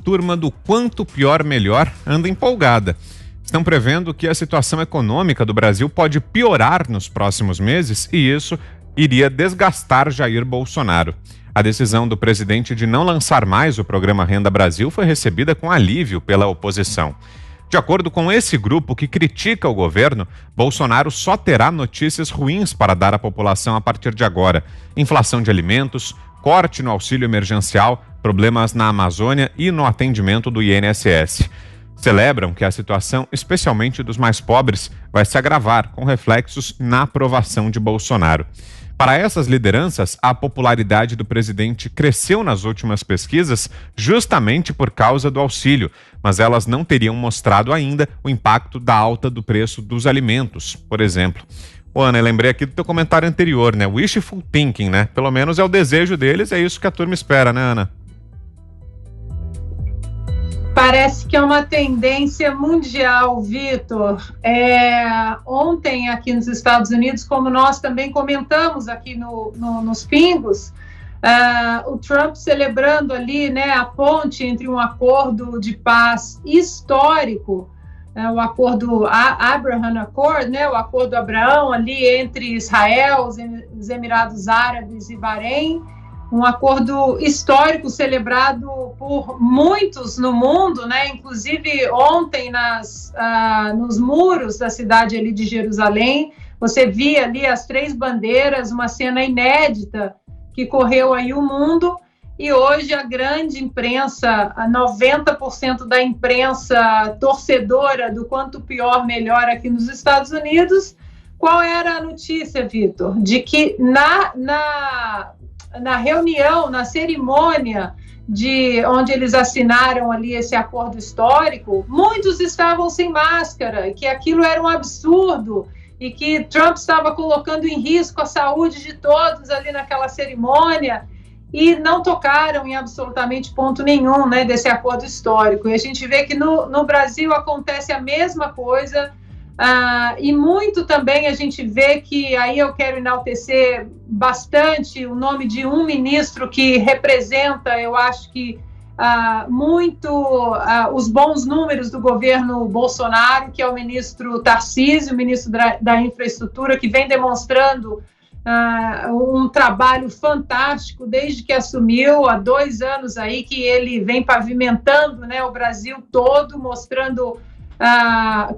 turma do Quanto Pior Melhor anda empolgada. Estão prevendo que a situação econômica do Brasil pode piorar nos próximos meses e isso iria desgastar Jair Bolsonaro. A decisão do presidente de não lançar mais o programa Renda Brasil foi recebida com alívio pela oposição. De acordo com esse grupo que critica o governo, Bolsonaro só terá notícias ruins para dar à população a partir de agora. Inflação de alimentos, corte no auxílio emergencial, problemas na Amazônia e no atendimento do INSS. Celebram que a situação, especialmente dos mais pobres, vai se agravar, com reflexos na aprovação de Bolsonaro. Para essas lideranças, a popularidade do presidente cresceu nas últimas pesquisas justamente por causa do auxílio, mas elas não teriam mostrado ainda o impacto da alta do preço dos alimentos, por exemplo. Ô, Ana, eu lembrei aqui do teu comentário anterior, né? Wishful thinking, né? Pelo menos é o desejo deles, é isso que a turma espera, né, Ana? Parece que é uma tendência mundial, Vitor. Ontem, aqui nos Estados Unidos, como nós também comentamos aqui nos Pingos, o Trump celebrando ali, né, a ponte entre um acordo de paz histórico, o acordo Abraham Accord, né, o acordo Abraão ali entre Israel, os Emirados Árabes e Bahrein, um acordo histórico celebrado por muitos no mundo, né? Inclusive ontem nos muros da cidade ali de Jerusalém, você via ali as 3 bandeiras, uma cena inédita que correu aí o mundo, e hoje a grande imprensa, 90% da imprensa torcedora do Quanto Pior Melhor aqui nos Estados Unidos, qual era a notícia, Vitor? De que na reunião, na cerimônia onde eles assinaram ali esse acordo histórico, muitos estavam sem máscara, e que aquilo era um absurdo, e que Trump estava colocando em risco a saúde de todos ali naquela cerimônia, e não tocaram em absolutamente ponto nenhum, né, desse acordo histórico. E a gente vê que no Brasil acontece a mesma coisa, e muito também a gente vê que, aí eu quero enaltecer bastante o nome de um ministro que representa, eu acho que muito os bons números do governo Bolsonaro, que é o ministro Tarcísio, o ministro da Infraestrutura, que vem demonstrando um trabalho fantástico desde que assumiu, há 2 anos aí que ele vem pavimentando, né, o Brasil todo, mostrando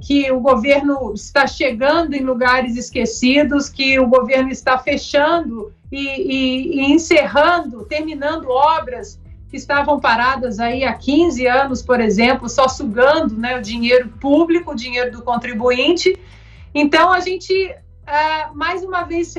que o governo está chegando em lugares esquecidos, que o governo está fechando e encerrando, terminando obras que estavam paradas aí há 15 anos, por exemplo, só sugando, né, o dinheiro público, o dinheiro do contribuinte. Então, a gente, mais uma vez,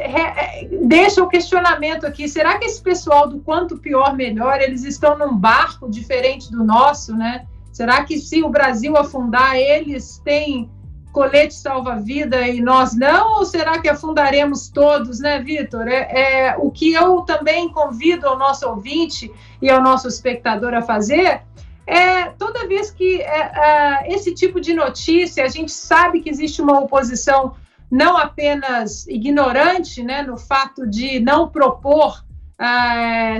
deixa o questionamento aqui, será que esse pessoal do Quanto Pior Melhor, eles estão num barco diferente do nosso, né? Será que se o Brasil afundar, eles têm colete salva-vida e nós não? Ou será que afundaremos todos, né, Vitor? O que eu também convido ao nosso ouvinte e ao nosso espectador a fazer toda vez que esse tipo de notícia, a gente sabe que existe uma oposição não apenas ignorante, né, no fato de não propor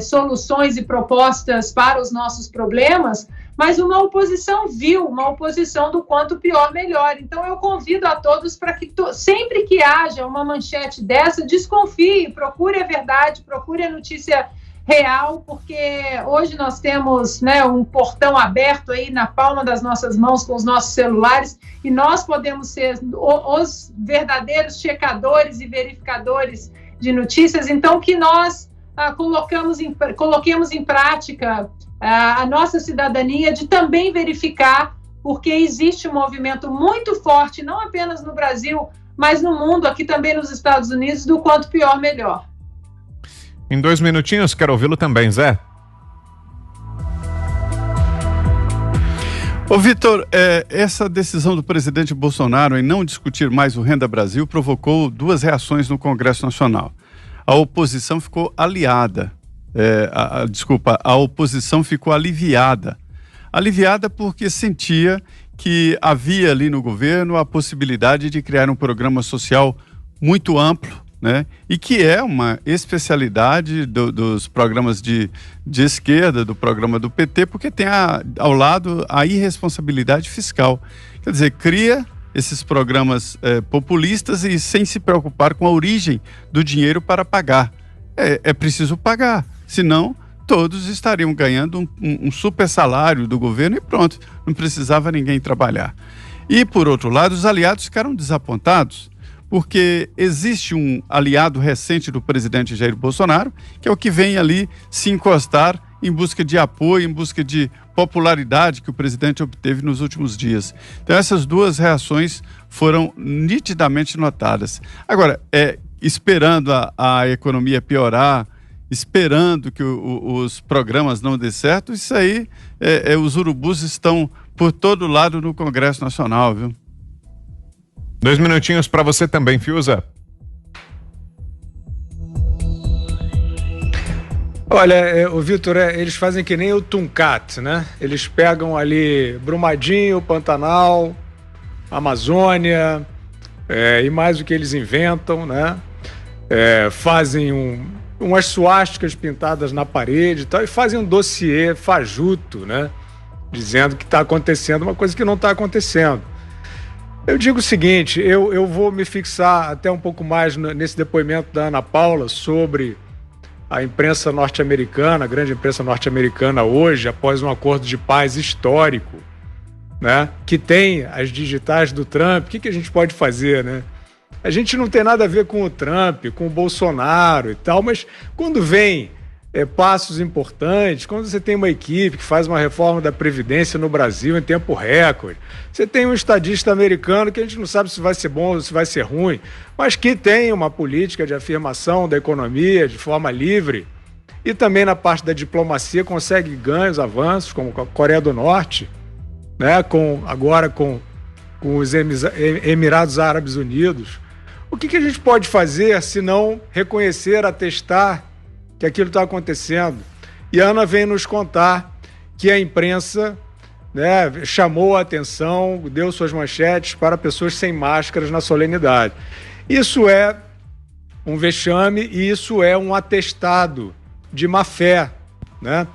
soluções e propostas para os nossos problemas, mas uma oposição uma oposição do Quanto Pior Melhor. Então eu convido a todos para que sempre que haja uma manchete dessa, desconfie, procure a verdade, procure a notícia real, porque hoje nós temos, né, um portão aberto aí na palma das nossas mãos com os nossos celulares, e nós podemos ser os verdadeiros checadores e verificadores de notícias. Então que nós coloquemos em prática a nossa cidadania de também verificar, porque existe um movimento muito forte, não apenas no Brasil, mas no mundo, aqui também nos Estados Unidos, do Quanto Pior Melhor. Em 2 minutinhos, quero ouvi-lo também, Zé. Ô Vitor, essa decisão do presidente Bolsonaro em não discutir mais o Renda Brasil provocou 2 reações no Congresso Nacional. A oposição ficou aliada. A oposição ficou aliviada. Aliviada porque sentia que havia ali no governo a possibilidade de criar um programa social muito amplo, né? E que é uma especialidade dos programas de esquerda, do programa do PT, porque tem ao lado a irresponsabilidade fiscal. Quer dizer, cria esses programas populistas e sem se preocupar com a origem do dinheiro para pagar. É preciso pagar, senão todos estariam ganhando um super salário do governo e pronto, não precisava ninguém trabalhar. E, por outro lado, os aliados ficaram desapontados, porque existe um aliado recente do presidente Jair Bolsonaro, que é o que vem ali se encostar em busca de apoio, em busca de popularidade que o presidente obteve nos últimos dias. Então, essas duas reações foram nitidamente notadas. Agora, esperando a economia piorar, esperando que os programas não dê certo, isso aí, os urubus estão por todo lado no Congresso Nacional, viu? 2 minutinhos para você também, Fiuza. Olha, o Vitor, eles fazem que nem o Tuncat, né? Eles pegam ali Brumadinho, Pantanal, Amazônia, e mais o que eles inventam, né? Fazem umas suásticas pintadas na parede e tal, e fazem um dossiê fajuto, né? Dizendo que está acontecendo uma coisa que não está acontecendo. Eu digo o seguinte, eu vou me fixar até um pouco mais nesse depoimento da Ana Paula sobre a imprensa norte-americana, a grande imprensa norte-americana hoje, após um acordo de paz histórico, né, que tem as digitais do Trump. O que a gente pode fazer, né? A gente não tem nada a ver com o Trump, com o Bolsonaro e tal, mas quando vem passos importantes, quando você tem uma equipe que faz uma reforma da Previdência no Brasil em tempo recorde, você tem um estadista americano que a gente não sabe se vai ser bom ou se vai ser ruim, mas que tem uma política de afirmação da economia de forma livre e também na parte da diplomacia consegue ganhos, avanços, como a Coreia do Norte, né, agora com os Emirados Árabes Unidos. O que a gente pode fazer se não reconhecer, atestar que aquilo está acontecendo? E a Ana vem nos contar que a imprensa, né, chamou a atenção, deu suas manchetes para pessoas sem máscaras na solenidade. Isso é um vexame e isso é um atestado de má-fé, né?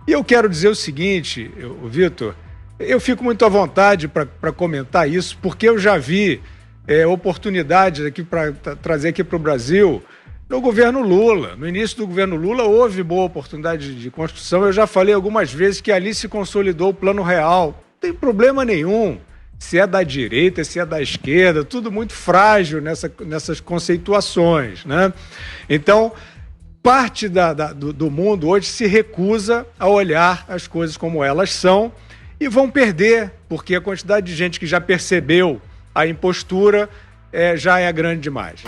E eu quero dizer o seguinte, Vitor, eu fico muito à vontade para comentar isso, porque eu já vi oportunidades aqui para trazer aqui para o Brasil no governo Lula. No início do governo Lula houve boa oportunidade de construção. Eu já falei algumas vezes que ali se consolidou o Plano Real. Não tem problema nenhum. Se é da direita, se é da esquerda, tudo muito frágil nessas conceituações, né? Então, parte do mundo hoje se recusa a olhar as coisas como elas são e vão perder, porque a quantidade de gente que já percebeu a impostura já é grande demais.